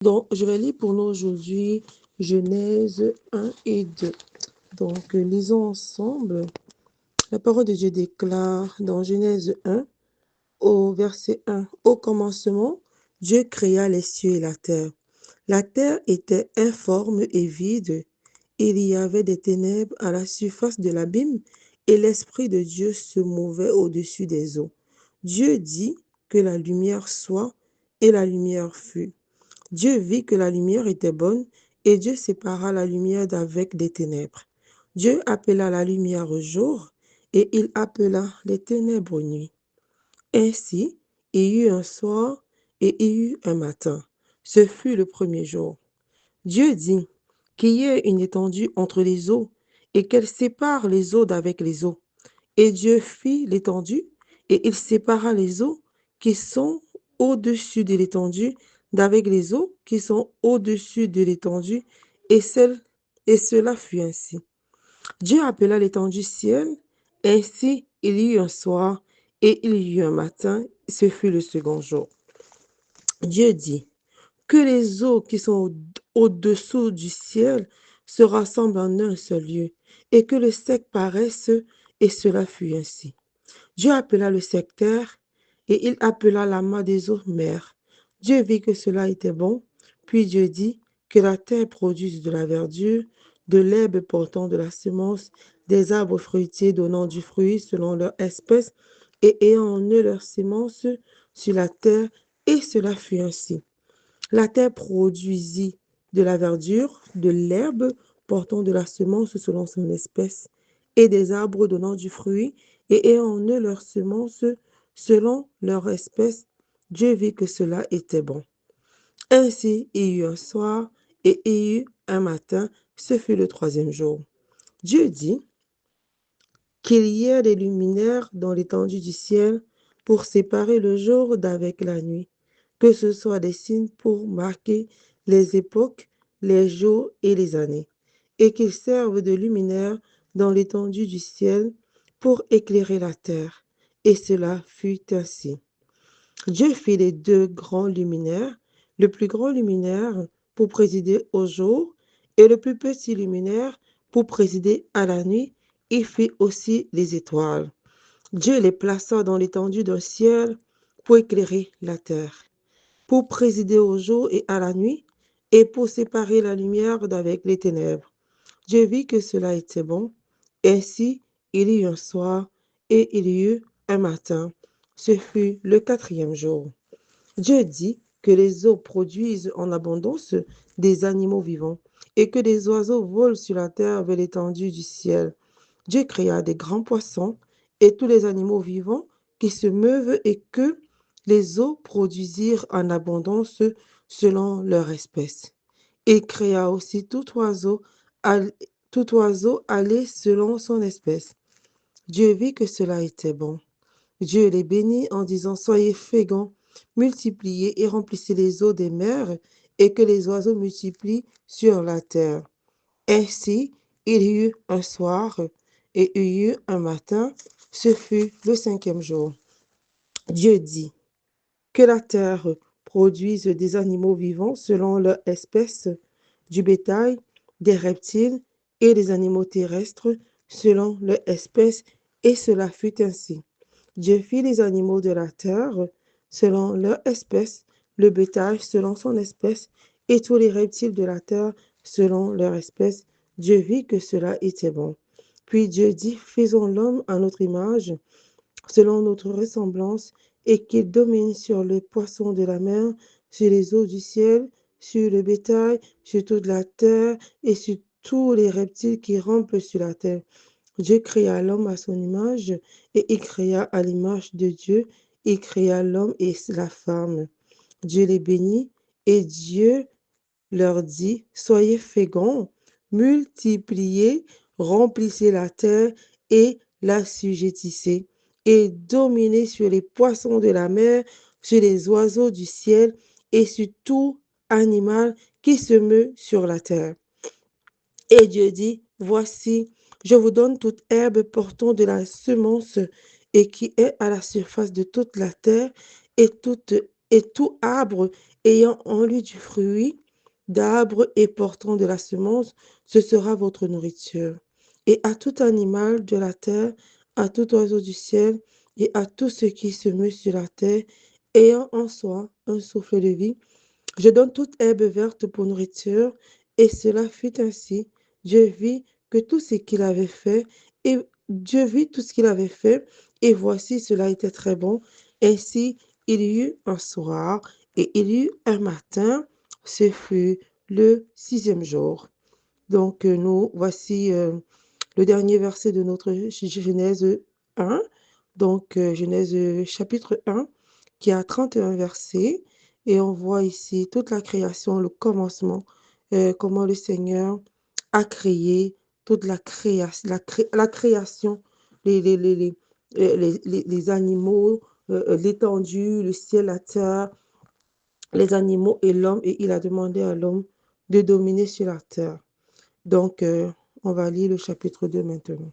Donc, je vais lire pour nous aujourd'hui Genèse 1 et 2. Donc, lisons ensemble. La parole de Dieu déclare dans Genèse 1, au verset 1. Au commencement, Dieu créa les cieux et la terre. La terre était informe et vide. Il y avait des ténèbres à la surface de l'abîme et l'Esprit de Dieu se mouvait au-dessus des eaux. Dieu dit que la lumière soit et la lumière fut. Dieu vit que la lumière était bonne et Dieu sépara la lumière d'avec des ténèbres. Dieu appela la lumière jour et il appela les ténèbres nuit. Ainsi, il y eut un soir et il y eut un matin. Ce fut le premier jour. Dieu dit qu'il y ait une étendue entre les eaux et qu'elle sépare les eaux d'avec les eaux. Et Dieu fit l'étendue et il sépara les eaux qui sont au-dessus de l'étendue d'avec les eaux qui sont au-dessus de l'étendue et, et cela fut ainsi. Dieu appela l'étendue ciel. Ainsi, il y eut un soir et il y eut un matin. Ce fut le second jour. Dieu dit que les eaux qui sont au-dessous du ciel se rassemblent en un seul lieu et que le sec paraisse, et cela fut ainsi. Dieu appela le sec terre et il appela l'amas des eaux mer. Dieu vit que cela était bon. Puis Dieu dit que la terre produise de la verdure, de l'herbe portant de la semence, des arbres fruitiers donnant du fruit selon leur espèce et ayant en eux leur semence sur la terre, et cela fut ainsi. La terre produisit de la verdure, de l'herbe portant de la semence selon son espèce, et des arbres donnant du fruit, et ayant en eux leur semence selon leur espèce. Dieu vit que cela était bon. Ainsi, il y eut un soir et il y eut un matin. Ce fut le troisième jour. Dieu dit qu'il y ait des luminaires dans l'étendue du ciel pour séparer le jour d'avec la nuit, que ce soit des signes pour marquer les époques, les jours et les années, et qu'ils servent de luminaires dans l'étendue du ciel pour éclairer la terre. Et cela fut ainsi. Dieu fit les deux grands luminaires, le plus grand luminaire pour présider au jour et le plus petit luminaire pour présider à la nuit. Il fit aussi les étoiles. Dieu les plaça dans l'étendue d'un ciel pour éclairer la terre, pour présider au jour et à la nuit, et pour séparer la lumière d'avec les ténèbres. Dieu vit que cela était bon. Ainsi, il y eut un soir et il y eut un matin. Ce fut le quatrième jour. Dieu dit que les eaux produisent en abondance des animaux vivants et que des oiseaux volent sur la terre vers l'étendue du ciel. Dieu créa des grands poissons et tous les animaux vivants qui se meuvent et que les eaux produisirent en abondance selon leur espèce. Il créa aussi tout oiseau allé selon son espèce. Dieu vit que cela était bon. Dieu les bénit en disant, soyez féconds, multipliez et remplissez les eaux des mers, et que les oiseaux multiplient sur la terre. Ainsi, il y eut un soir et il y eut un matin. Ce fut le cinquième jour. Dieu dit que la terre produise des animaux vivants selon leur espèce, du bétail, des reptiles et des animaux terrestres selon leur espèce, et cela fut ainsi. Dieu fit les animaux de la terre selon leur espèce, le bétail selon son espèce, et tous les reptiles de la terre selon leur espèce. Dieu vit que cela était bon. Puis Dieu dit, faisons l'homme à notre image, selon notre ressemblance, et qu'il domine sur les poissons de la mer, sur les eaux du ciel, sur le bétail, sur toute la terre, et sur tous les reptiles qui rampent sur la terre. Dieu créa l'homme à son image, et il créa à l'image de Dieu, il créa l'homme et la femme. Dieu les bénit, et Dieu leur dit, soyez féconds, multipliez, remplissez la terre et l'assujettissez, et dominez sur les poissons de la mer, sur les oiseaux du ciel, et sur tout animal qui se meut sur la terre. Et Dieu dit, voici, je vous donne toute herbe portant de la semence et qui est à la surface de toute la terre, et toute et tout arbre ayant en lui du fruit d'arbre et portant de la semence, ce sera votre nourriture. Et à tout animal de la terre, à tout oiseau du ciel, et à tout ce qui se meut sur la terre, ayant en soi un souffle de vie, je donne toute herbe verte pour nourriture. Et cela fut ainsi. Dieu vit que tout ce qu'il avait fait, et Dieu vit tout ce qu'il avait fait, et voici, cela était très bon. Ainsi, il y eut un soir, et il y eut un matin, ce fut le sixième jour. Donc, nous voici le dernier verset de notre Genèse 1, donc Genèse chapitre 1, qui a 31 versets, et on voit ici toute la création, le commencement, comment le Seigneur a créé toute la création, les, les animaux, l'étendue, le ciel, la terre, les animaux et l'homme, et il a demandé à l'homme de dominer sur la terre. Donc, on va lire le chapitre 2 maintenant.